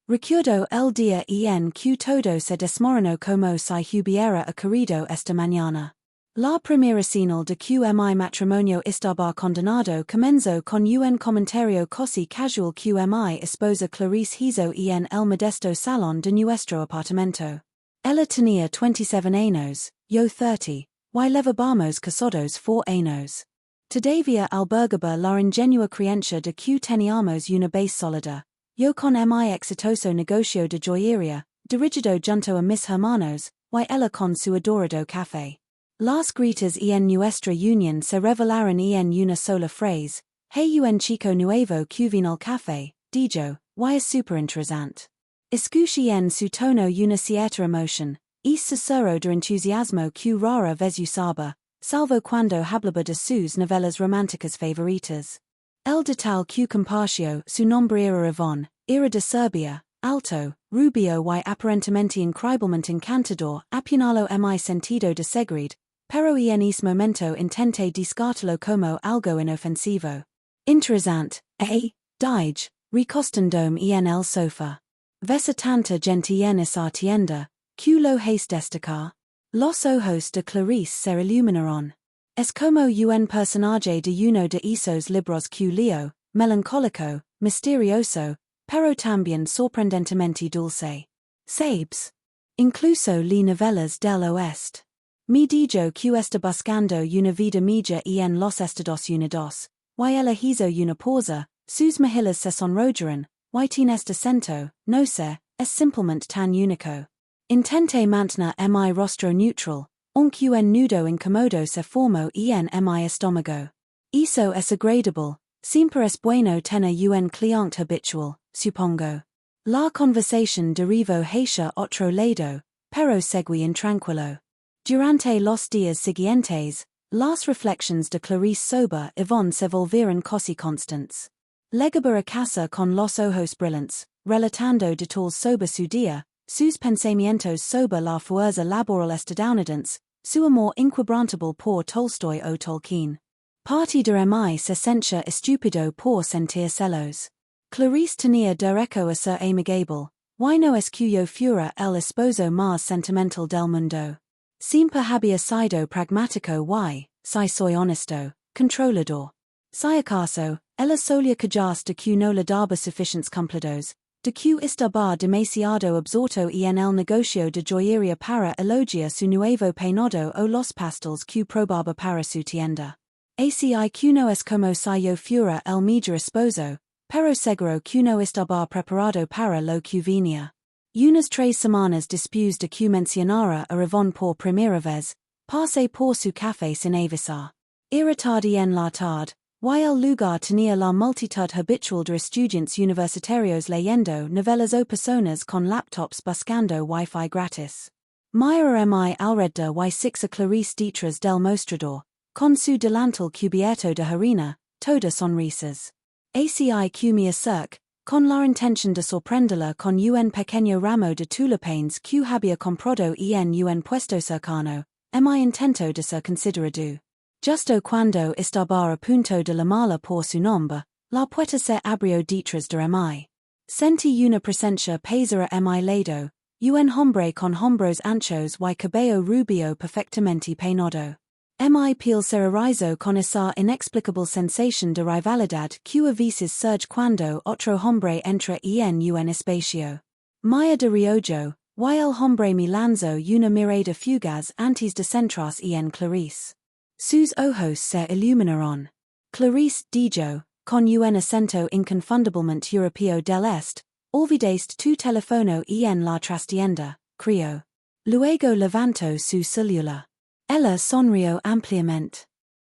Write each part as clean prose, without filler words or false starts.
Recuerdo el día en que todo se desmoronó como si hubiera ocurrido esta mañana. La primera señal de que mi matrimonio estaba condenado comenzó con un comentario casi casual que mi esposa Clarice hizo en el modesto salón de nuestro apartamento. Ella tenía 27 años, yo 30, y llevábamos casados 4 años. Todavía albergaba la ingenua creencia de que teníamos una base sólida. Yo con mi exitoso negocio de joyería, dirigido junto a mis hermanos, y ella con su adorado café. Las gritas en nuestra unión se revelaron en una sola frase: hey un chico nuevo que vino al café, dijo, y es super interesante. Escuché en su tono una cierta emoción, y susurro de entusiasmo que rara vez usaba, salvo cuando hablaba de sus novelas románticas favoritas. El de tal que compartió, su nombre era Iván, era de Serbia, alto, rubio y aparentemente increíblemente encantador, apuñaló mi sentido de seguridad, pero en ese momento intenté descartarlo como algo inofensivo. Interesante, dije, recostándome en el sofá. Ves a tanta gente en esa tienda, que lo has destacar. Los ojos de Clarice se iluminaron. Es como un personaje de uno de esos libros que leo, melancólico, misterioso, pero también sorprendentemente dulce. ¿Sabes? Incluso li novelas del oeste. Me dijo que está buscando una vida mejor en los Estados Unidos, y ella hizo una pausa, sus mejillas se sonrojaron, y tiene este acento, no sé, es simplemente tan único. Intenté mantener mi rostro neutral, aunque un nudo incómodo se formó en mi estómago. Eso es agradable, siempre es bueno tener un cliente habitual, supongo. La conversación derivó hacia otro lado, pero seguí intranquilo. Durante los días siguientes, las reflexiones de Clarice sobre Iván se volvieron casi constantes. Llegaba a casa con los ojos brillantes, relatando detalles sobre su día, sus pensamientos sobre la fuerza laboral estadounidense, su amor inquebrantable por Tolstoy o Tolkien. Parte de mi se sentía estúpido por sentir celos. Clarice tenía derecho a ser amigable, y no es que yo fuera el esposo más sentimental del mundo. Siempre había sido pragmático y, si soy honesto, controlador. Si acaso, ella solía quejarse de que no le daba suficientes cumplidos, de que estaba demasiado absorto en el negocio de joyería para elogiar su nuevo peinado o los pasteles que probaba para su tienda. Así que no es como si yo fuera el mejor esposo, pero seguro que no estaba preparado para lo que venía. Unas 3 semanas después de que mencionara a Iván por primera vez, pasé por su café sin avisar. Era tarde en la tarde, y el lugar tenía la multitud habitual de estudiantes universitarios leyendo novelas o personas con laptops buscando wifi gratis. Mira mi alrededor y 6 a Clarice detrás del mostrador, con su delantal cubierto de harina, toda sonrisas. Así que me acerqué, con la intención de sorprenderla con un pequeño ramo de tulipanes que había comprado en un puesto cercano, mi intento de ser considerado. Justo cuando estaba a punto de llamarla por su nombre, la puerta se abrió detrás de mí. Sentí una presencia pesar a mi lado, un hombre con hombros anchos y cabello rubio perfectamente peinado. Mi piel se erizó con esa inexplicable sensación de rivalidad que a veces surge cuando otro hombre entra en un espacio. Maya de Riojo, y el hombre me lanzó una mirada fugaz antes de centrarse en Clarice. Sus ojos se iluminaron. Clarice dijo, con un acento inconfundiblemente europeo del este, olvidaste tu teléfono en la trastienda, creo. Luego levantó su celular. Ella sonrió ampliamente.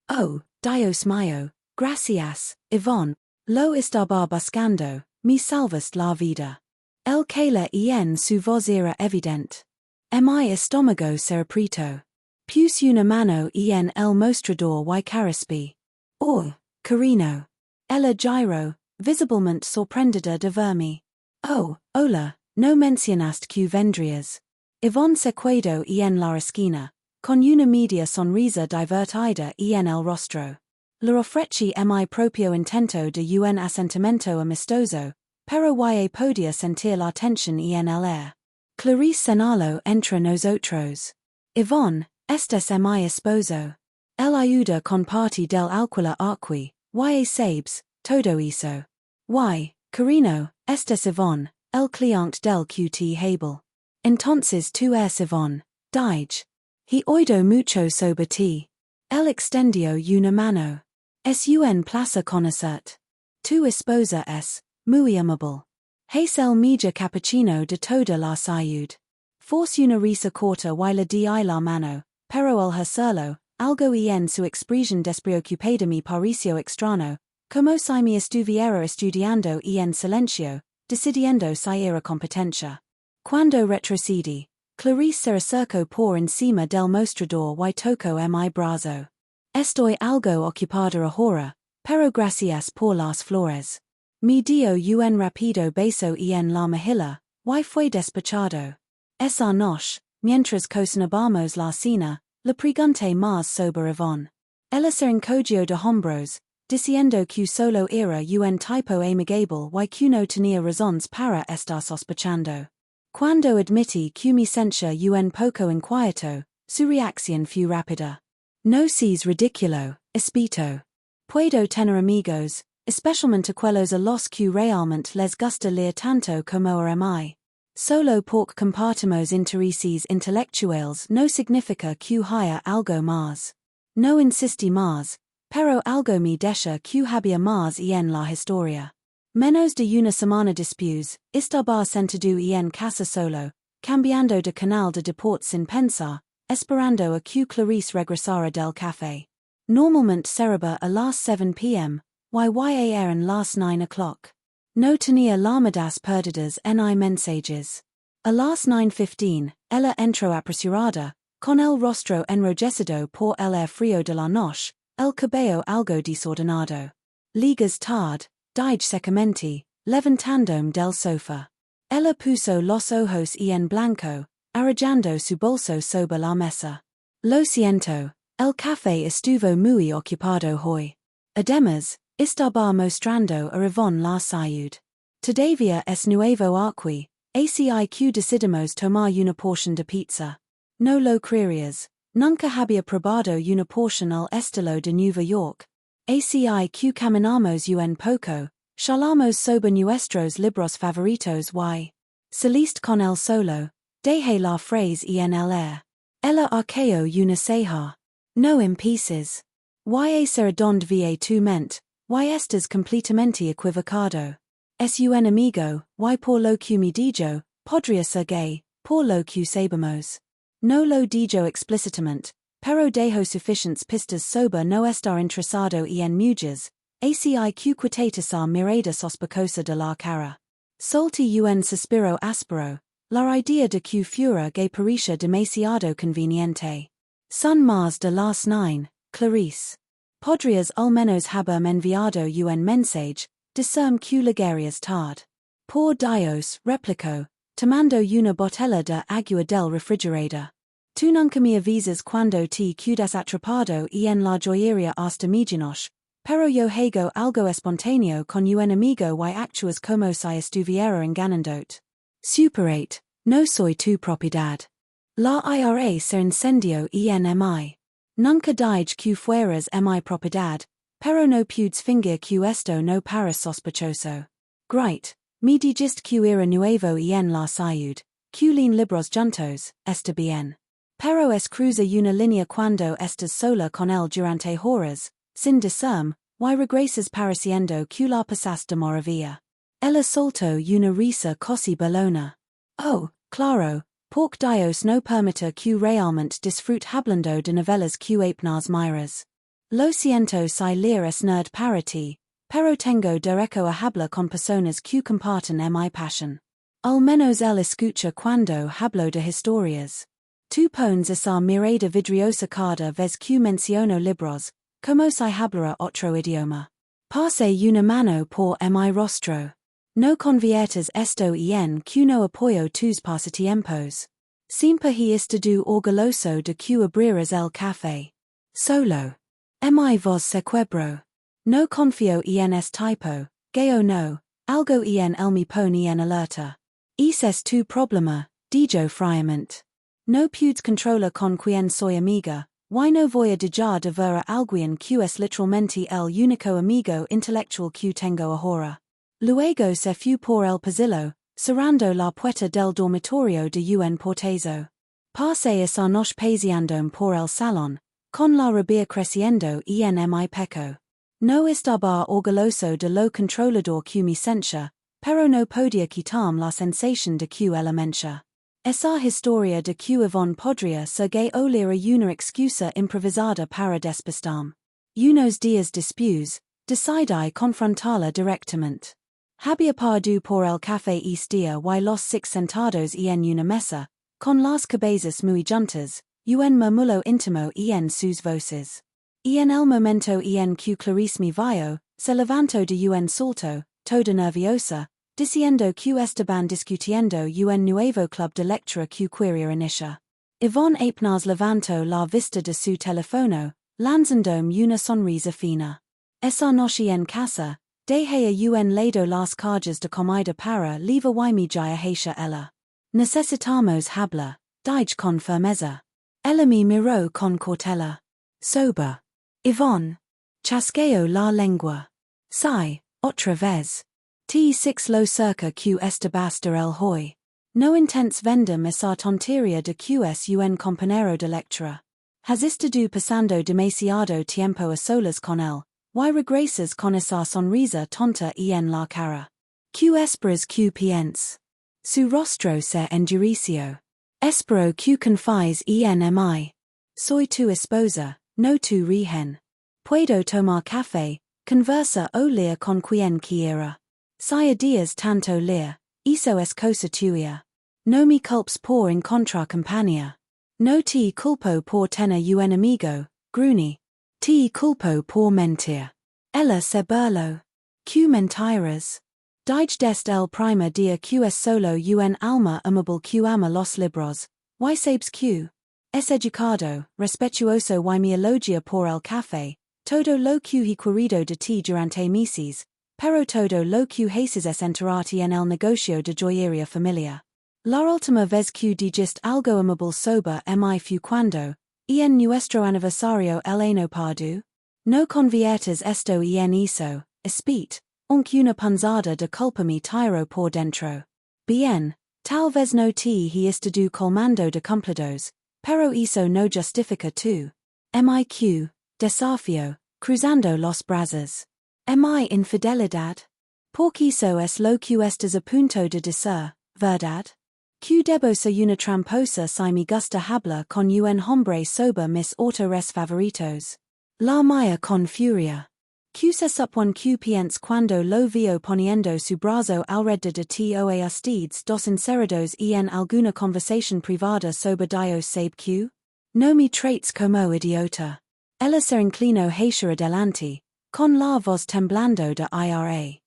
Oh, Dios mío, gracias, Iván, lo estaba buscando, me salvaste la vida. El calor en su voz era evidente. Mi estómago se apretó. Puse una mano en el mostrador y carraspé. Oh, carino. Ella giró, visiblemente sorprendida de verme. Oh, hola, no mencionaste que vendrías. Iván se quedó en la esquina, con una media sonrisa divertida en el rostro. Le ofrecí mi propio intento de un asentimiento amistoso, pero ya podia sentir la tensión en el aire. Clarice senalo entre nosotros. Yvonne, estes mi esposo. El ayuda con parte del alquila aquí, ya sabes, todo hizo. Y, carino, estes Yvonne, el cliente del QT Hable. Entonces tú eres Yvonne, dije. He oído mucho sobre ti. El extendió una mano. Es un placer conocerte. Tu esposa es muy amable. Es el mejor cappuccino de toda la ciudad. Force una risa corta y la di la mano, pero el hacerlo, algo en su expresión despreocupada me pareció extraño, como si me estuviera estudiando en silencio, decidiendo si era competencia. Cuando retrocedí, Clarice se acercó por encima del mostrador y tocó mi brazo. Estoy algo ocupada ahora, pero gracias por las flores. Me dio un rápido beso en la mejilla, y fue despachado. Esa noche, mientras cocinábamos la cena, le pregunté más sobre Yvonne. Ella se encogió de hombros, diciendo que solo era un tipo amigable y que no tenía razones para estar sospechando. Cuando admití que me sentía un poco inquieto, su reacción fue rápida. No seas ridículo, espito. Puedo tener amigos, especialmente aquellos a los que realmente les gusta leer tanto como a mí. Solo porque compartimos intereses intelectuales no significa que haya algo más. No insistí más, pero algo me deja que había más en la historia. Menos de una semana después, estaba sentado en casa solo, cambiando de canal de deportes sin pensar, esperando a que Clarice regresara del café. Normalmente cerraba a las 7 p.m., y eran las 9 o'clock. No tenía llamadas perdidas ni mensajes. A las 9:15, ella entró apresurada, con el rostro enrojecido por el air frío de la noche, el cabello algo desordenado. Ligas tarde, dije secamente, levantándome del sofá. Ella puso los ojos en blanco, arrollando su bolso sobre la mesa. Lo siento, el café estuvo muy ocupado hoy. Además, estaba mostrando a Yvonne la ciudad. Todavía es nuevo aquí, así que decidimos tomar una porción de pizza. No lo creerías, nunca había probado una porción al estilo de Nueva York. Así que caminamos un poco, charlamos sobre nuestros libros favoritos y saliste con él solo, dejé la frase en el aire. Ella arqueó una ceja. No empieces. Y será donde vi tu mente, y estás completamente equivocado. Es un amigo, y por lo que me dijo, podría ser gay, por lo que sabemos. No lo dijo explícitamente, pero dejó suficientes pistas sobre no estar interesado en mujeres, así que quitase mirada sospechosa de la cara. Solti un suspiro áspero, la idea de que fuera gay parecía demasiado conveniente. Son más de las 9, Clarice. Podrías al menos haberme enviado un mensaje, discern que llegarías tarde. Por Dios, replicó, tomando una botella de agua del refrigerador. Tú nunca me avisas cuando te quedas atrapado en la joyería hasta medianoche, pero yo hago algo espontáneo con un amigo y actúas como si estuviera engañándote. Superate, no soy tu propiedad. La IRA se incendió en mi. Nunca dije que fueras mi propiedad, pero no puedes fingir que esto no parece sospechoso. Great, me dijiste que era nuevo en la ciudad, que leen libros juntos, está bien. Pero es cruza una línea cuando estás sola con él durante horas, sin decirme, y regresas pareciendo que la pasaste de maravilla. Ella soltó una risa casi balona. Oh, claro, porque Dios no permite que realmente disfrute hablando de novelas que apenas miras. Lo siento si leer es nerd para ti, pero tengo derecho a hablar con personas que comparten mi pasión. Al menos él escucha cuando hablo de historias. Tu pones esa mirada vidriosa cada vez que menciono libros, como si hablara otro idioma. Pase una mano por mi rostro. No conviertas esto en que no apoyo tus pasatiempos. Siempre he estado orgulloso de que abriras el café. Solo. Mi voz se quebró. No confío en este tipo, gay o no, Algo el mi pone alerta. Es tu problema, dijo friamente. No puedes controlar con quien soy amiga, y no voy a dejar de ver a alguien que es literalmente el único amigo intelectual que tengo ahora. Luego se fue por el pasillo, cerrando la puerta del dormitorio de un portazo. Pasé esa noche paseando por el salón, con la rabia creciendo en mi pecho. No estaba orgulloso de lo controlador que me sentía, pero no podía quitarme la sensación de que elementia. Esa historia de que Yvonne podría ser gay oler una excusa improvisada para despistarme. Unos días después, decidí confrontarla directamente. Había parado por el café día y los six sentados en una mesa, con las cabezas muy juntas, un murmullo íntimo en sus voces. En el momento en que Clarice me vio, se levantó de un salto, toda nerviosa, diciendo que estaban discutiendo un nuevo club de lectura que quería inicia. Yvonne apenas levantó la vista de su teléfono, lanzándome una sonrisa fina. Esa noche en casa, dejé a un lado las cargas de comida para levar mi jaya hacia ella. Necesitamos hablar, dije con firmeza. Ella me miró con cautela. Sober. Yvonne. Chasqueo la lengua. Sí, otra vez. T6 lo cerca que estabas de el hoy. No intents vendem esa tontería de que es un compañero de lectura. Has estado pasando demasiado tiempo a solas con él, y regresas con esa sonrisa tonta en la cara. Que esperas que piense. Su rostro se endureció. Espero que confíes en mí. Soy tu esposa, no tu rehen. Puedo tomar café, conversa o leer con quien quiera. Si a días tanto leer, eso es cosa tuya. No me culpes por encontrar compañía. No te culpo por tener un amigo, gruñí. Te culpo por mentir. Ella se burló. Que mentiras. Dije desde el primer día que es solo un alma amable que ama los libros, y sabes que es educado, respetuoso y me elogia por el café, todo lo que he querido de ti durante meses, pero todo lo que haces es enterarte en el negocio de joyería familia. La última vez que dijiste algo amable sobre mi fue cuando, en nuestro aniversario el año pasado. No conviertas esto en eso, espete, aunque una punzada de culpa me tiró por dentro. Bien, tal vez no te he estado colmando de cumplidos, pero eso no justifica tu miq, desafío, cruzando los brazos. Mi infidelidad? Porque eso es lo que estás a punto de decir, ¿verdad? Que debo ser una tramposa si me gusta hablar con un hombre sobre mis autores favoritos. La mía con furia. Que se supone que pienso cuando lo veo poniendo su brazo alrededor de ti o a ustedes dos encerrados en alguna conversación privada sobre Dios sabe que? No me trates como idiota. Ella se inclinó hacia adelante, con la voz temblando de ira.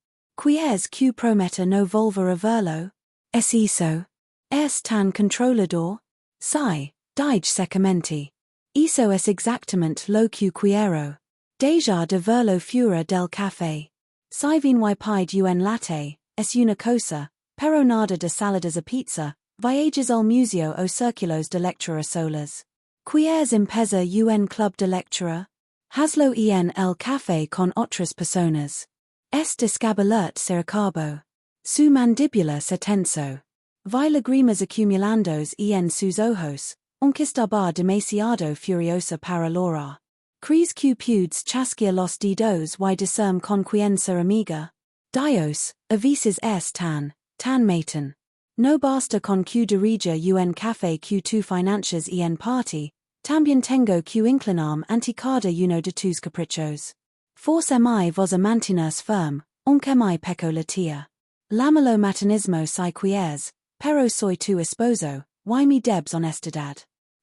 ¿Qué es que promete no volver a verlo? ¿Es eso? ¿Es tan controlador? Sí, dije secamente. Eso es exactamente lo que quiero. Deja de verlo fuera del café. Si vin y pide un latte, es una cosa, pero nada de saladas a pizza, viajes al museo o círculos de lectura solas. ¿Quieres empezar un club de lectura? Hazlo en el café con otras personas. Es descabellarte se acabó. Su mandíbula se tensó. Vi lágrimas acumulándose en sus ojos, aunque estaba demasiado furiosa para llorar. ¿Crees que puedes chasquear los dedos y decirme con quien ser amiga? Dios, a veces es tan matan. No basta con que dirija un café que tu financias en parte, también tengo que inclinarme ante cada uno de tus caprichos. Force-me vos a mantenerse firme, aunque me peco la tía. Lámelo matanismo si quieres, pero soy tu esposo, y mi debes honestidad.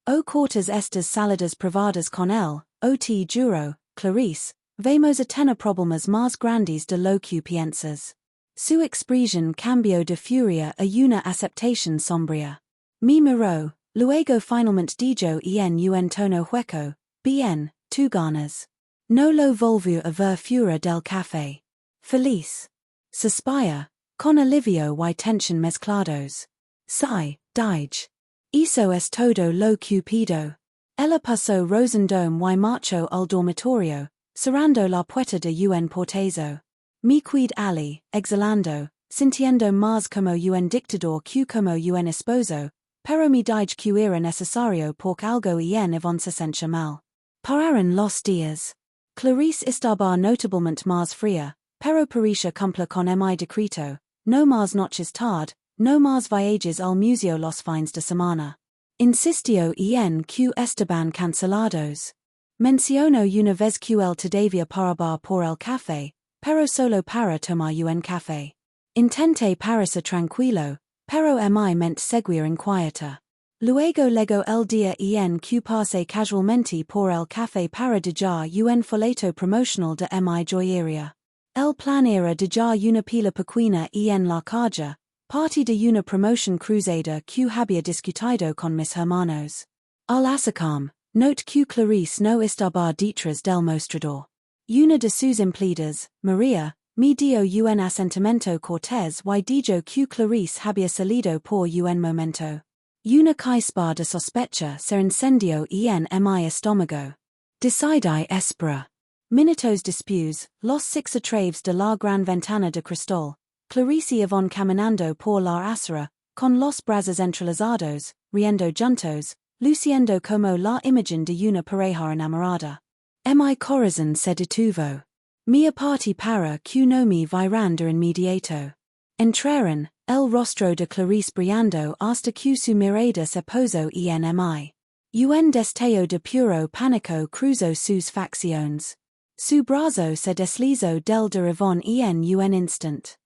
O cortas estas saladas privadas con él, o te juro, Clarice, vamos a tener problemas más grandes de lo que piensas. Su expresión cambió de furia a una aceptación sombría. Me miró, luego finalmente dijo en un tono hueco, bien, tú ganas. No lo volvió a ver fuera del café. Feliz. Suspire, con alivio y tension mezclados. Psi, dije. Hizo es todo lo cupido. Ella pasó Rosendome y marchó al dormitorio, cerrando la puerta de un portazo. Mi quid ali, exhalando, sintiendo más como un dictador que como un esposo, pero mi dije que era necesario porque algo en Yvonne se sentía mal. Pararon los días. Clarice estaba notablemente más fría, pero parecía cumplir con mi decreto, no más noches tarde, no más viajes al museo los fines de semana. Insistió en que estaban cancelados. Mencionó una vez que él todavía paraba por el café, pero solo para tomar un café. Intenté parecer tranquilo, pero mi mente seguía inquieta. Luego llegó el día en que pasé casualmente por el café para dejar un folleto promocional de mi joyería. El plan era dejar una pila pequeña en la calle, parte de una promoción cruzada que había discutido con mis hermanos. Al acercarme, note que Clarice no estaba detrás del mostrador. Una de sus empleadas, María, me dio un asentimiento cortés y dijo que Clarice había salido por un momento. Una chispa de sospecha se encendió en mi estómago. Decidí esperar. Minutos después, los 6 a través de la gran ventana de cristal, Clarice y Yvonne caminando por la acera, con los brazos entrelazados, riendo juntos, luciendo como la imagen de una pareja enamorada. Mi corazón se detuvo. Mi aparte para que no me vieran de inmediato. Entraron, el rostro de Clarice brillando hasta que su mirada se posó en mí. Un destello de puro pánico cruzó sus facciones. Su brazo se deslizó del de Yvonne en un instant.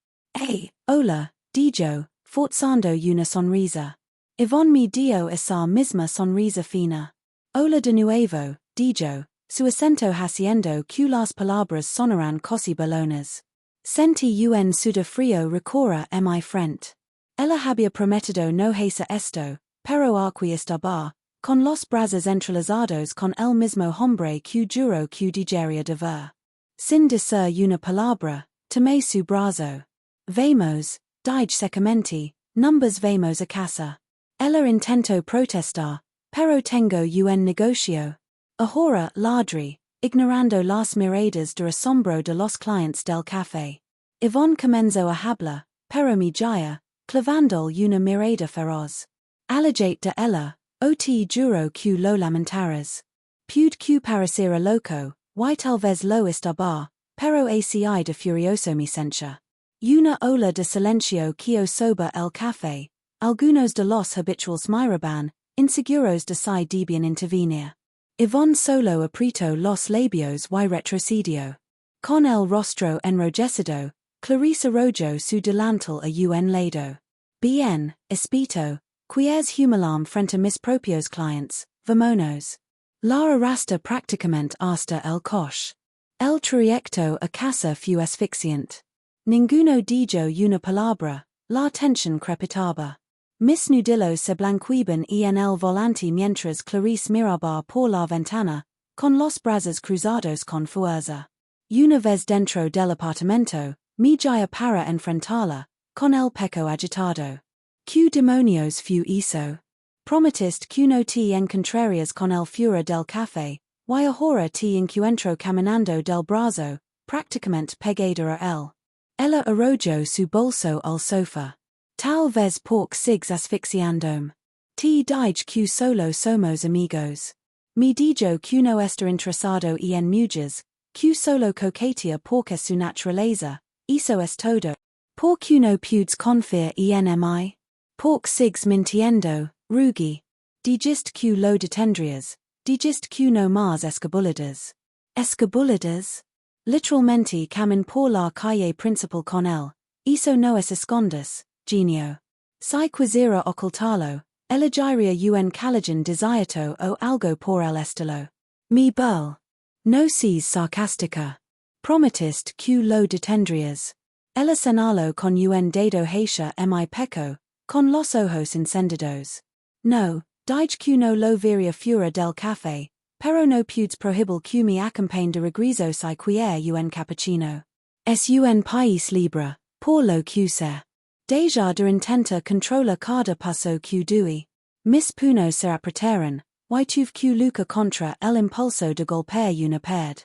Hola, dijo, forzando una sonrisa. Yvonne me dio esa misma sonrisa fina. Hola de nuevo, dijo, su acento haciendo que las palabras sonaran casi balonas. Sentí un sudafrío recorrer mi frente. Ella había prometido no hacer esto, pero aquí estaba, con los brazos entrelazados con el mismo hombre que juró que dejaría de ver. Sin decir una palabra, tomé su brazo. Vamos, dije secamente, numbers vamos a casa. Ella intentó protestar, pero tengo un negocio. Ahora ladri, ignorando las miradas de asombro de los clientes del café. Yvonne comenzó a hablar, pero me guía, clavando una mirada feroz. Alejate de ella, te juro que lo lamentaras. Pude que pareciera loco, y tal vez lo estaba, pero aci de furioso me sencha. Una ola de silencio que soba el café, algunos de los habituals miraban, inseguros de si debían intervenir. Yvonne solo apretó los labios y retrocedió. Con el rostro enrojecido, Clarice arrojó su delantal a un lado. Bien, espito, quies humilam frente a mis propios clientes, vamonos. La arrastra prácticamente hasta el coche. El trayecto a casa fue asfixiante. Ninguno dijo una palabra, la tensión crepitaba. Mis nudillos se blanqueaban en el volante mientras Clarice miraba por la ventana, con los brazos cruzados con fuerza. Una vez dentro del apartamento, me guía para enfrentarla, con el pecho agitado. ¿Qué demonios fue eso? Prometiste que no te encontrarías con el furor del café, y ahora te encuentro caminando del brazo, prácticamente pegado a él. Ella arrojó su bolso al sofá. Tal vez porque sigues asfixiandome. Te dije que solo somos amigos. Me dijo que no está interesado en mujeres, que solo coquetea porque su naturaleza, eso es todo. Porque no pudes confiar en mí. Porque sigues mintiendo, rugi. Dijiste que lo detendrías, dijiste que no más escabulidas. ¿Escabulidas? Literalmente camin por la calle principal con él, eso no es escondas, genio. Si quisiera ocultarlo, elegiría un callejón desierto o algo por el estilo. Mi bull. No seas sarcástica. Prometiste que lo detendrías. Ella señaló con un dedo hacia mi pecho, con los ojos encendidos. No, dije que no lo vería fuera del café, pero no pudes prohibir que me acompañe de regreso si quiere un cappuccino. Es un país libre, Por lo que ser. Deja de intenta controla cada paso que doy. Mis puno se apretaron, y tuve que lucha contra el impulso de golpear una pared.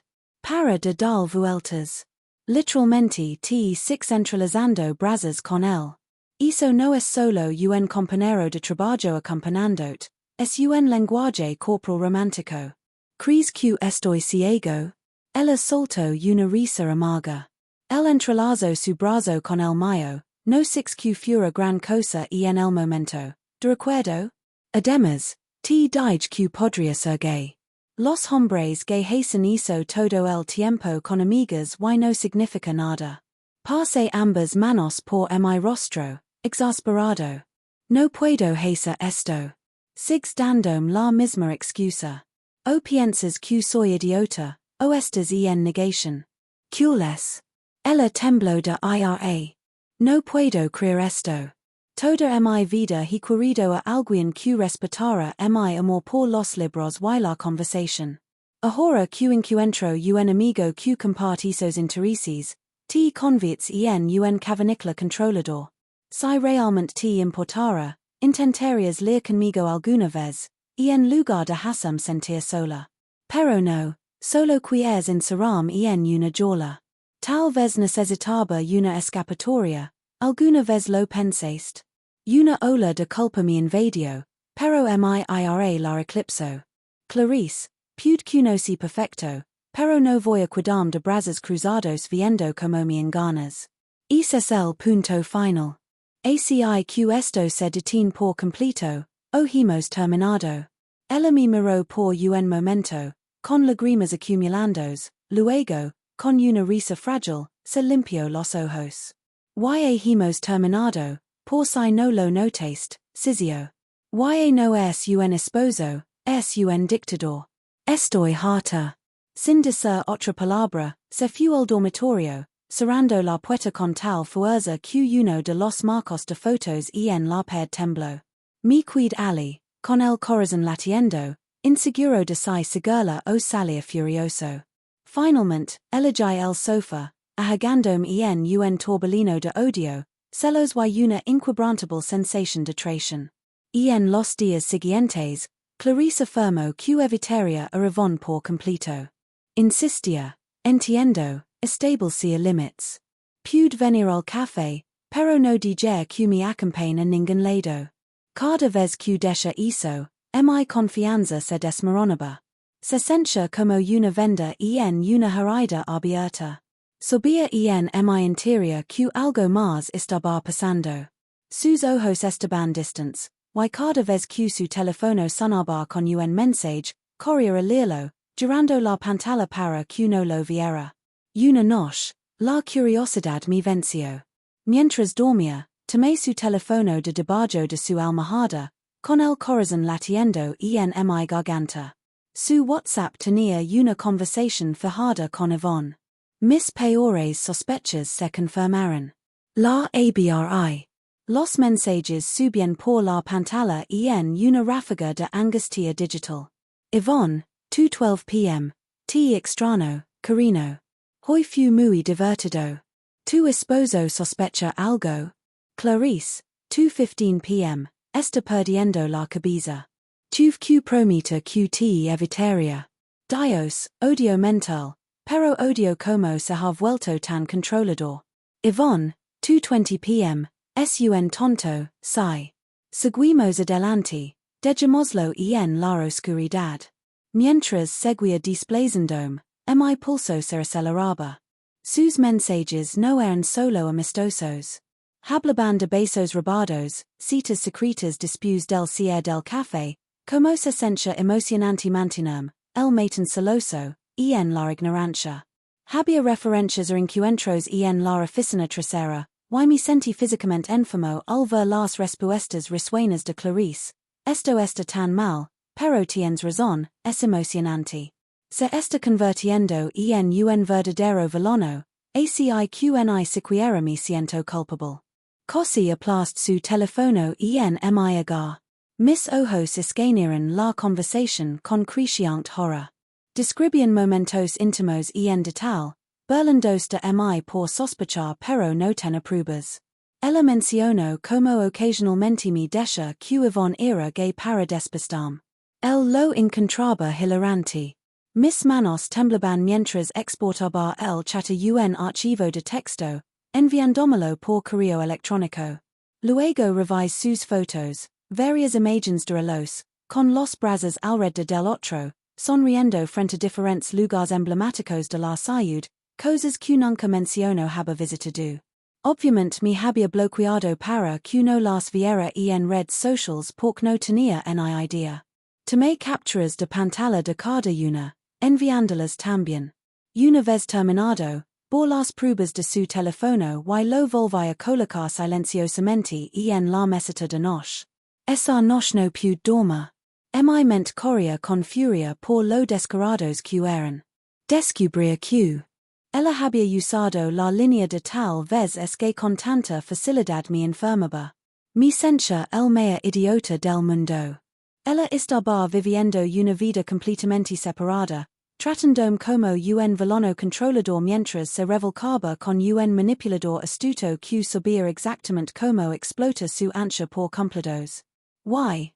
Para de dar vueltas. Literalmente te centralizando brazos con él. Hizo no es solo un compañero de trabajo acompañándote, es un lenguaje corporal romántico. ¿Crees que estoy ciego? Ella soltó una risa amarga. El entrelazo su brazo con el mío, no six que fuera gran cosa en el momento, de recuerdo? Además, te dije que podría ser gay. Los hombres que hacen eso todo el tiempo con amigas y no significa nada. Pase ambas manos por mi rostro, exasperado. No puedo hacer esto. Sigs dándome la misma excusa. O piensas que soy idiota, o estás en negación. ¿Cuáles? Ella tembló de ira. No puedo creer esto. Toda mi vida he querido a alguien que respetara mi amor por los libros y la conversación. Ahora que encuentro un amigo que comparte esos intereses, te conviertes en un cavernícola controlador. Si realmente te importara, intentarías leer conmigo alguna vez, en lugar de hacerme sentir sola. Pero no, solo quieres encerrarme en una jaula. Tal vez necesitaba una escapatoria, alguna vez lo pensaste. Una ola de culpa me invadió, pero ira la eclipsó. Clarice, pude conocí perfecto, pero no voy a cuidarme de brazos cruzados viendo como me enganas. Ese es el punto final. Aci que esto se detiene por completo, o hemos terminado. Ella me miró por un momento, con lágrimas acumulándose, luego, con una risa frágil, se limpió los ojos. Hemos terminado, por si no lo notaste, Cizio. No es un esposo, es un dictador. Estoy harta. Sin decir otra palabra, se fue al dormitorio, cerrando la puerta con tal fuerza que uno de los marcos de fotos en la pared tembló. Me quedé allí, con el corazón latiendo, inseguro de si seguirla o salir furioso. Finalmente, elegí el sofá, ahagándome en un torbellino de odio, celos y una inquebrantable sensación de traición. En los días siguientes, Clarice afirmó que evitaría a Yvonne por completo. Insistía, entiendo, establecía límites. Pude venir al café, pero no dije que me acompañe a ningún lado. Cada vez que deja eso, mi confianza se desmoronaba. Se sentía como una venda en una herida abierta. Sabía en mi interior que algo más estaba pasando. Sus ojos estaban distantes, y cada vez que su teléfono sonaba con un mensaje, corría a leerlo, girando la pantalla para que no lo viera. Una noche, la curiosidad me venció. Mientras dormía, tomé su teléfono debajo de su almohada, con el corazón latiendo en mi garganta. Su WhatsApp tenía una conversación fijada con Yvonne. Mis peores sospechas se confirmaron. La abri. Los mensajes subían por la pantalla en una ráfaga de angustia digital. Yvonne, 2:12 p.m. Te extraño, cariño. Hoy fui muy divertido. Tu esposo sospecha algo. Clarice, 2:15 p.m. Está perdiendo la cabeza. Tuve que prometer que te evitaría. Dios, odio mental, pero odio como se ha vuelto tan controlador. Yvonne, 2:20 p.m. Es un tonto, si. Seguimos adelante, dejémoslo en la oscuridad. Mientras seguía desplazándome, mi pulso se aceleraba. Sus mensajes no eran solo amistosos. Hablaban de besos robados, citas secretas después del cierre del café, como se sentía emocionante mantenerme, el matan celoso, en la ignorancia. Había referencias a encuentros en la oficina trasera, y me sentí físicamente enfermo al ver las respuestas risueñas de Clarice. Esto está tan mal, pero tienes razón, es emocionante. Se está convirtiendo en un verdadero velono, aci que siquiera me siento culpable. Cosí aplast su teléfono en mi hogar. Mis ojos escanearon la conversación con creciente horror. Describían momentos íntimos en detalle, Berlandos de mi por sospechar pero no ten aprubas. Ella menciono como occasionalmente desha que Yvonne era gay para despistam. El lo encontraba hilarante. Mis manos temblaban mientras exportaba el chat a un archivo de texto, enviándomelo por correo electrónico. Luego revisé sus fotos, varias imágenes de los, con los brazos alrededor del otro, sonriendo frente a diferentes lugares emblemáticos de la ciudad, cosas que nunca menciono haba visitado. Obviamente me había bloqueado para que no las viera en redes sociales porque no tenía ni idea. Tomé capturas de pantalla de cada una, enviándolas también. Una vez terminado, por las pruebas de su teléfono y lo volví a colocar silenciosamente en la meseta de noche. Esa noche no pude dormir. Mi mente corría con furia por lo descarados que eran. Descubría que ella había usado la línea de tal vez es que con tanta facilidad me enfermaba. Me sentía el más idiota del mundo. Ella estaba viviendo una vida completamente separada, tratandome como un villano controlador mientras se revolcaba con un manipulador astuto que sabía exactamente cómo explotar su ansia por cumplidos.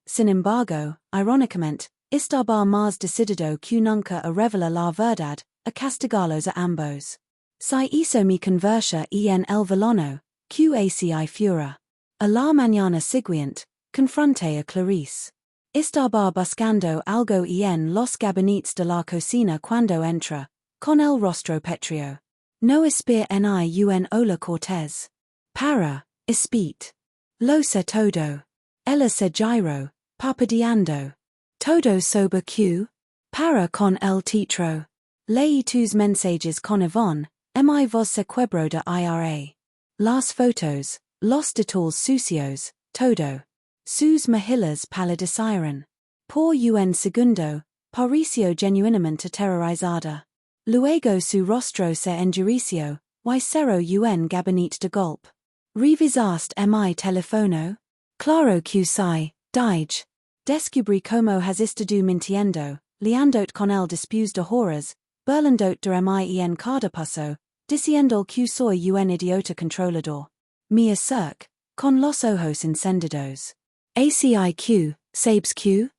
Sin embargo, irónicamente, estaba más decidido que nunca a revelar la verdad, a castigarlos a ambos. Si hizo mi conversa en el villano, que haci fura. A la mañana siguiente, confronté a Clarice. Estaba buscando algo en los gabinetes de la cocina cuando entra, con el rostro petrio. No espera ni un hola cortés. Para, espit. Lo sé todo. Ella se giró, parpadeando. Todo sobre que. Para con el titro. Leí tus mensajes con Yvonne, mi voz se quebró de ira. Las fotos, los detalles sucios, todo. Sus mejillas palidecieron. Por un segundo, pareció genuinamente aterrorizada. Luego su rostro se endureció, y cerró un gabinete de golpe. ¿Revisaste mi teléfono? Claro que sí, dije. Descubrí como has estado mintiendo, liándote con el después de horas, burlándote de mi en cada paso, diciendo que soy un idiota controlador. Me acerqué, con los ojos encendidos. ACIQ, sabes que?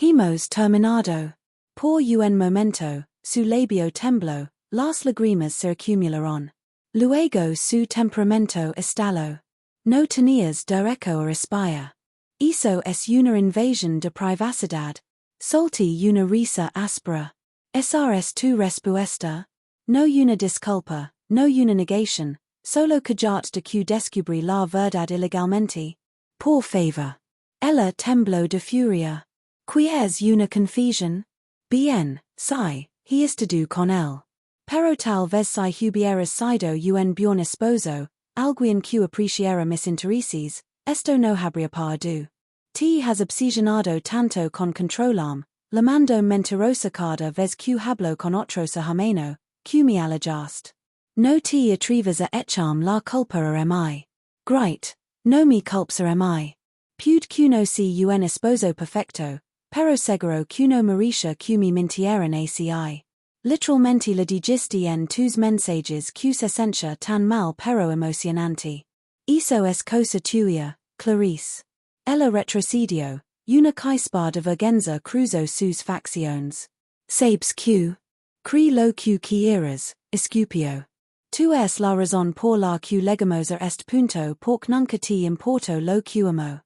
Hemos terminado. Por un momento, su labio tembló, las lágrimas se acumularon. Luego su temperamento estalló. No tenías derecho a respirar. Eso es una invasión de privacidad. Solté una risa áspera. Esa es tu respuesta. No una disculpa, no una negación, solo callarte de que descubrí la verdad ilegalmente. Por favor. Ella tembló de furia. ¿Qué es una confesión? Bien, sí, he estado con él. Pero tal vez si hubieras sido un buen esposo, alguien que apreciara mis intereses, esto no habría pasado. Te has obsesionado tanto con controlarme, la mando mentirosa cada vez que hablo con otros ajeno, que me alejaste. No te atreves a echarme la culpa a mí. Great, no me culpes a mí. Pude que no si un esposo perfecto, pero seguro que no merecia que me mintieran ACI. Literalmente le dijiste en tus mensajes que se sentía tan mal pero emocionante. Eso es cosa tuya, Clarice. Ella retrocedió, una chispa de vergüenza cruzó sus facciones. Sabes que? Cree lo que quieras, escupió. Tu es la razón por la que llegamos a este punto porque nunca te importó lo que amo.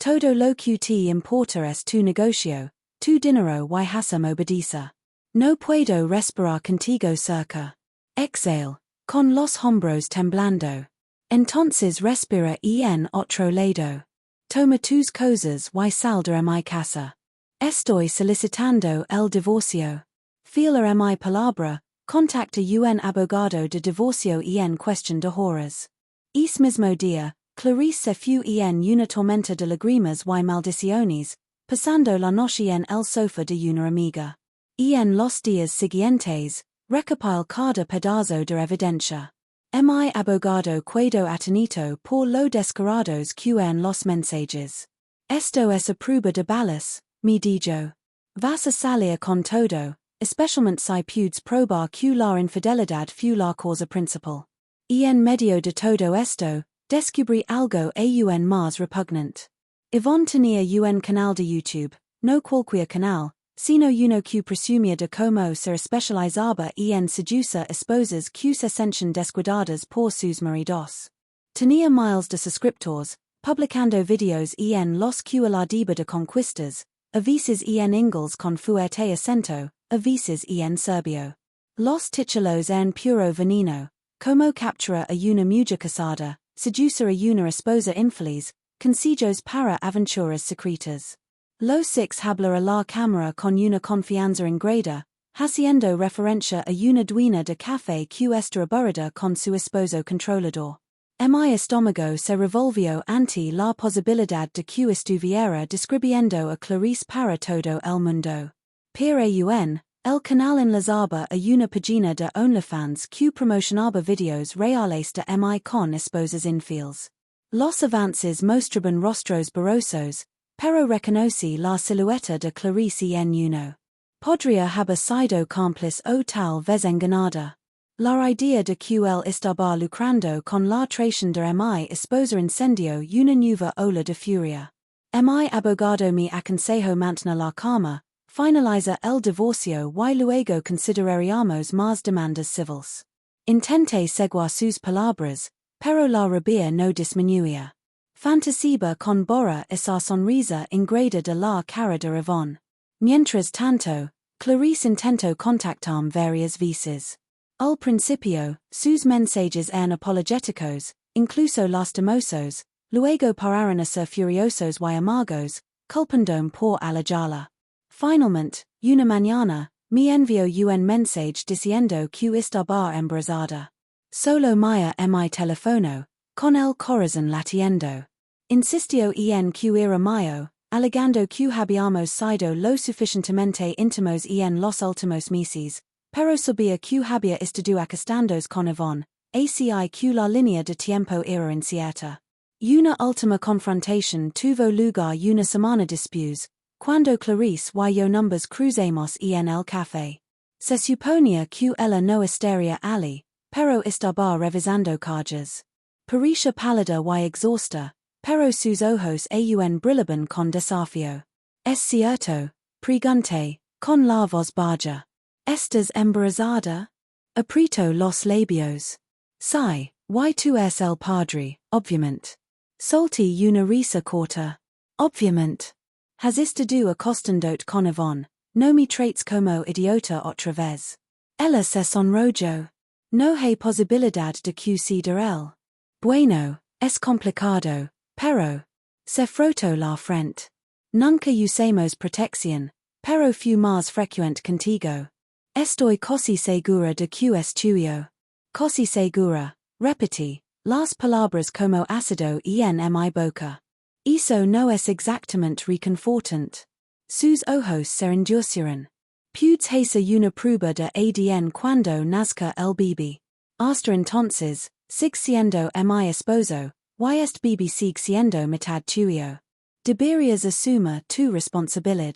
Todo lo que te importa es tu negocio, tu dinero y hasam obedece. No puedo respirar contigo cerca. Exhale, con los hombros temblando. Entonces respira en otro lado. Toma tus cosas y sal de mi casa. Estoy solicitando el divorcio. Fila mi palabra, contacta un abogado de divorcio en cuestión de horas. Es mismo día, Clarice se fue en una tormenta de lágrimas y maldiciones, pasando la noche en el sofá de una amiga. En los días siguientes, recopil cada pedazo de evidencia. Mi abogado quedó atenito por lo descarados que en los mensajes. Esto es a prueba de balas, me dijo. Vas a salir con todo, especialmente si pudes probar que la infidelidad fue la causa principal. En medio de todo esto, descubrí algo aún más repugnante. Yvonne tenía un canal de YouTube, no cualquier canal, sino uno que presumía de como ser especializaba en seducir esposas que se sentían descuidadas por sus maridos. Tenía miles de suscriptores, publicando videos en los que alardeaba de conquistas, a veces en inglés con fuerte acento, a veces en serbio. Los títulos en puro veneno, como captura a una mujer casada, seducir a una esposa infeliz, consejos para aventuras secretas. Los six habla a la cámara con una confianza ingrata, haciendo referencia a una dueña de café que está aburrida con su esposo controlador. Mi estómago se revolvió ante la posibilidad de que estuviera describiendo a Clarice para todo el mundo. Pero el canal enlazaba a una página de OnlyFans que promocionaba videos reales de mi con esposas infieles. Los avances mostraban rostros borrosos, pero reconocí la silueta de Clarice en uno. Podría haber sido cómplice o tal vez engañada. La idea de que él estaba lucrando con la traición de mi esposa encendió una nueva ola de furia. Mi abogado me aconsejó mantener la calma, finaliza el divorcio y luego consideraríamos más demandas civiles. Intenté seguir sus palabras, pero la rabia no disminuía. Fantaseaba con borrar esa sonrisa ingrata de la cara de Yvonne. Mientras tanto, Clarice intentó contactarme varias veces. Al principio, sus mensajes eran apologéticos, incluso lastimosos, luego pararon a ser furiosos y amargos, culpándome por alejarla. Finalmente, una mañana, me envió un mensaje diciendo que estaba embarazada. Solo mía mi teléfono, con el corazón latiendo. Insistió en que era mío, alegando que habíamos sido lo suficientemente íntimos en los últimos meses, pero sabía que había estado acostándose con Yvonne, así que la línea de tiempo era incierta. Una última confrontación tuvo lugar una semana después, cuando Clarice y yo nos cruzamos en el café. Se suponía que ella no estaría allí, pero estaba revisando cargas. Parecía pálida y exhausta, pero sus ojos aún brillaban con desafío. ¿Es cierto?, pregunté, con la voz baja. ¿Estás embarazada? Apretó los labios. Sí, y tú es el padre, obviamente. Solté una risa corta. Obviamente. Has estado acostándote con Yvonne, no me trates como idiota otra vez. Ella se sonrojó. No hay posibilidad de que sea de él. Bueno, es complicado, pero. Se frotó la frente. Nunca usamos protección, pero fue más frecuente contigo. Estoy casi segura de que es tuyo. Casi segura, repetí, las palabras como ácido en mi boca. Eso no es exactamente reconfortante. Sus ojos se endurecieron. Pudes hacer una prueba de ADN cuando nazca el bebé. Hasta entonces, sigue siendo mi esposo, y este bebé sigue siendo mitad tuyo. Deberías asumir tu responsabilidad.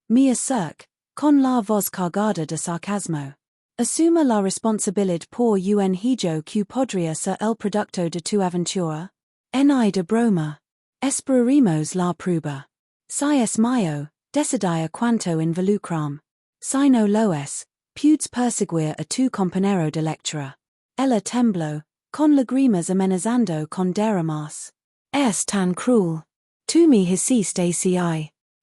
Me acerco, con la voz cargada de sarcasmo. Asuma la responsabilidad por un hijo que podría ser el producto de tu aventura. Ni de broma. Esperaremos la prueba. Si es mío, decidiré cuánto involucram. Si no lo es, puedes perseguir a tu compañero de lectura. Ella tembló, con lágrimas amenazando con derramarse. Es tan cruel. Tú me hiciste así.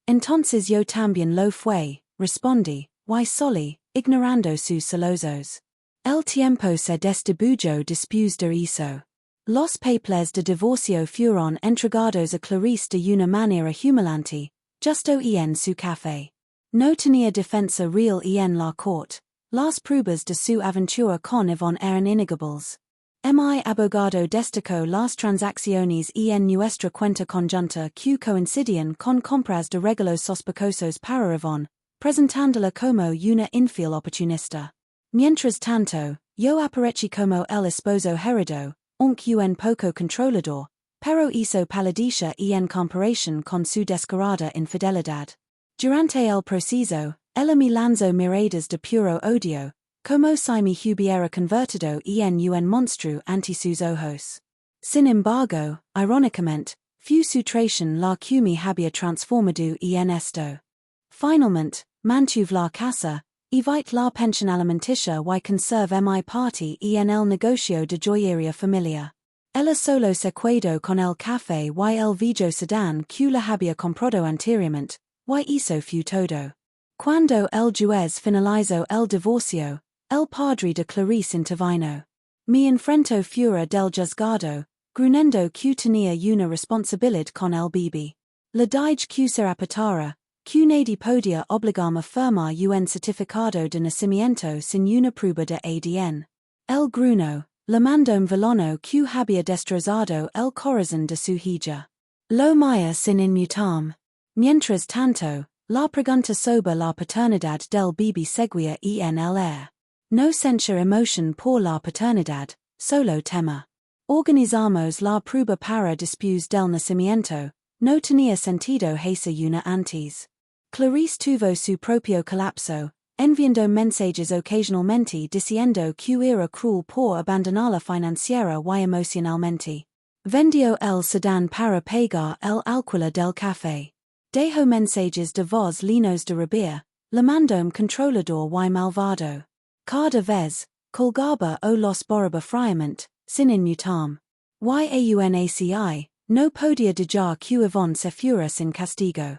Entonces yo también lo fue, respondí, y soli, ignorando sus sollozos. El tiempo se distribuyó después de eso. Los papeles de divorcio fueron entregados a Clarice de una manera humillante, justo en su café. No tenía defensa real en la corte, las pruebas de su aventura con Yvonne eran innegables. Mi abogado destacó las transacciones en nuestra cuenta conjunta que coincidían con compras de regalos sospechosos para Yvonne, presentándola como una infiel oportunista. Mientras tanto, yo aparecí como el esposo herido, aunque un poco controlador, pero hizo palidece en comparación con su descarada infidelidad. Durante el proceso, ella mi lanzo miradas de puro odio, como si me hubiera convertido en un monstru ante sus ojos. Sin embargo, irónicamente, fue su traición la que me había transformado en esto. Finalmente, mantuve la casa, evite la pensión alimenticia y conserve mi parte en el negocio de joyería familiar. Ella solo se quedó con el café y el viejo sedán que la había comprado anteriormente, y hizo fue todo. Cuando el juez finalizó el divorcio, el padre de Clarice intervino. Me enfrentó fuera del juzgado, grunendo que tenía una responsabilidad con el bebé. Le dije que se rapatara, que nadie podía obligarme a firmar un certificado de nacimiento sin una prueba de ADN. El gruno, le mandó velono que había destrozado el corazón de su hija. Lo maya sin inmutarme. Mientras tanto, la pregunta sobre la paternidad del bebé seguía en el aire. No sentía emoción por la paternidad, solo tema. Organizamos la prueba para después del nacimiento, no tenía sentido hacer una antes. Clarice tuvo su propio colapso, enviando mensajes ocasionalmente diciendo que era cruel por abandonarla financiera y emocionalmente. Vendió el sedán para pagar el alquiler del café. Dejó mensajes de voz llenos de rabia, le mandó controlador y malvado. Cada vez, colgaba o los borraba fríamente, sin inmutarme. Yaunaci, no podía dejar que Yvonne se fuera sin castigo.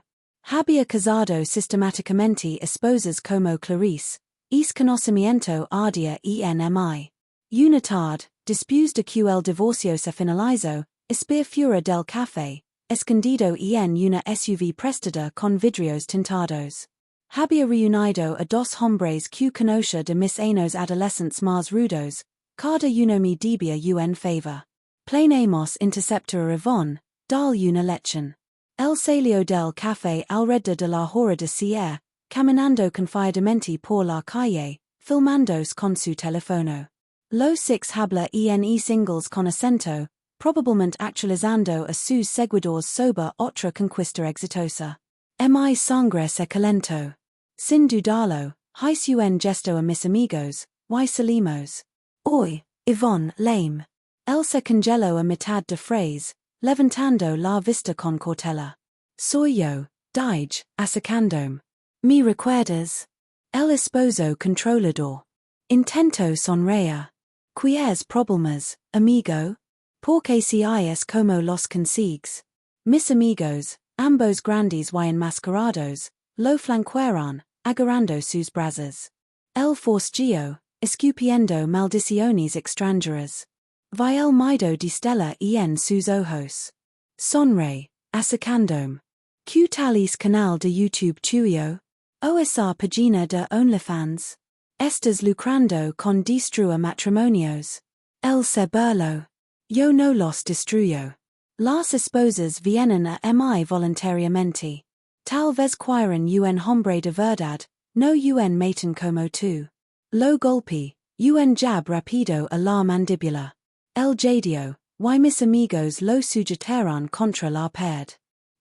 Había casado sistemáticamente esposas como Clarice, es conocimiento ardía en mi. Una tarde, después de que el divorcio se finalizó, espera fuera del café, escondido en una SUV prestada con vidrios tintados. Había reunido a dos hombres que conocía de mis años adolescentes más rudos, cada uno me debía un favor. Planeamos interceptar a Yvonne, dar una lección. El salió del café alrededor de la hora de cierre, caminando confiadamente por la calle, filmándose con su teléfono. Los six habla en singles con acento, probablemente actualizando a sus seguidores sobre otra conquista exitosa. Mi sangre se calentó. Sin dudarlo, hice un gesto a mis amigos, y salimos. Hoy, Yvonne, lame. Él se congeló a mitad de phrase, levantando la vista con cautela. Soy yo, dije, acercándome. ¿Me recuerdas? El esposo controlador. Intento sonreír. ¿Quieres problemas, amigo? Porque si es como los consigues. Mis amigos, ambos grandes y enmascarados, lo flanquearon, agarrando sus brasas. El forcejó, escupiendo maldiciones extranjeras. Vi el miedo distella en sus ojos. Sonre, acercándome. ¿Qué tal es canal de YouTube tuyo? ¿O esa página de OnlyFans? ¿Estás lucrando con destruir matrimonios? El se burló. Yo no los destruyo. Las esposas vienen a mí voluntariamente. Tal vez quieren un hombre de verdad, no un maten como tú. Lo golpe, un jab rápido a la mandíbula. El jadio, y mis amigos lo sujetaron contra la pared.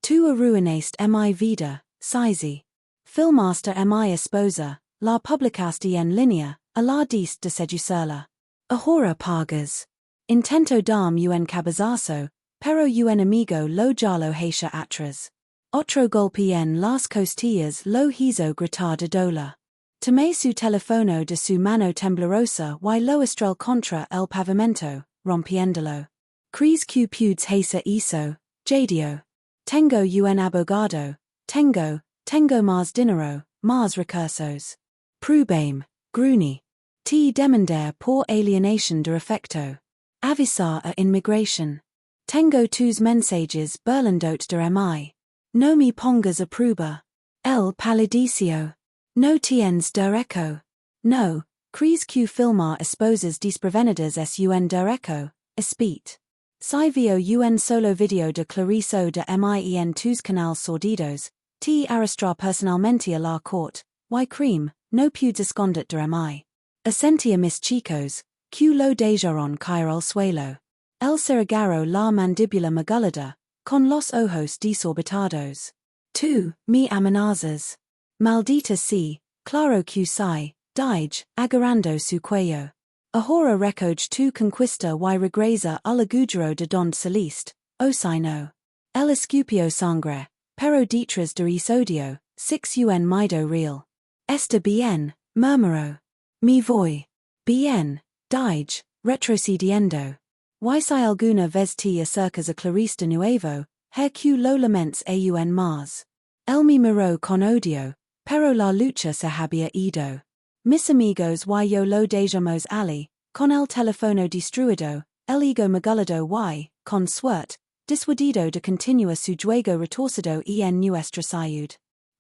Tú arruinaste mi vida, Sizi. Filmaste mi esposa, la publicaste en línea, a la diste de seducirla. Ahora pagas. Intento darme un cabezazo, pero un amigo lo ya lo hecha atrás. Otro golpe en las costillas lo hizo gritar de dolor. Tomé su teléfono de su mano temblorosa y lo estrelló contra el pavimento, rompiéndolo. ¿Crees que puedes hacer eso, jadio? Tengo un abogado, tengo más dinero, más recursos. Pruebame, gruni. Te demandar por alienación de afecto. Avisar a inmigración. Tengo tus mensajes burlandote de mi. No me pongas a prueba. El palidicio. No tienes derecho. No, crees que filmar esposas desprevenidas es un derecho, espete. Si vio un solo video de Clarice de mi en tus canales sordidos, te arrastra personalmente a la corte, y cream, no puedes esconder de mi. Asentí a mis chicos, que lo dejaron caer al suelo. El cerragaron la mandíbula magulada, con los ojos desorbitados. Tú, me amenazas. Maldita sea, claro que sai, dije, agarrando su cuello. Ahora recoge tu conquista y regresa al agujero de donde saliste, o si no. El escupio sangre, pero detrás de esodio, 6 mido real. Está bien, murmuró. Me voy. Bien, dije, retrocediendo. Y si alguna vez te acercas a Clarice de nuevo, her que lo laments aun más. Él me miró con odio, pero la lucha se había ido. Mis amigos y yo lo dejamos allí, con el teléfono destruido, el ego magulado y, con suerte, disuadido de continuar su juego retorcido en nuestra salud.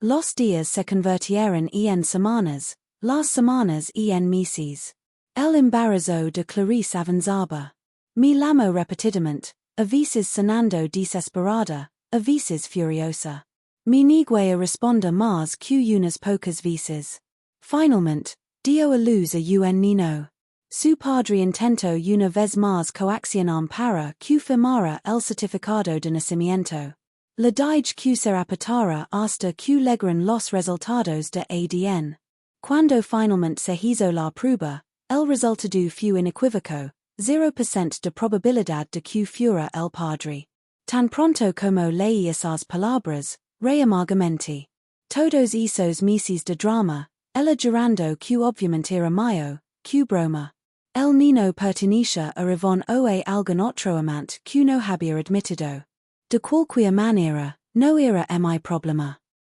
Los días se convirtieron en semanas, las semanas en meses. El embarazo de Clarice avanzaba. Me llamó repetidamente, a veces sonando desesperada, a veces furiosa. Me negué a responder más que unas pocas veces. Finalmente, dio a luz a un niño. Su padre intentó una vez más coaccionar para que firmara el certificado de nacimiento. Le dije que se apretara hasta que llegaran los resultados de ADN. Cuando finalmente se hizo la prueba, el resultado fue inequívoco, 0% de probabilidad de que fuera el padre. Tan pronto como leí esas palabras, re amargamente. Todos esos meses de drama, ella jurando que obviamente era mío, que broma. El niño pertenecía a Ivonne o algún otro amante que no había admitido. De cualquier manera, no era mi problema.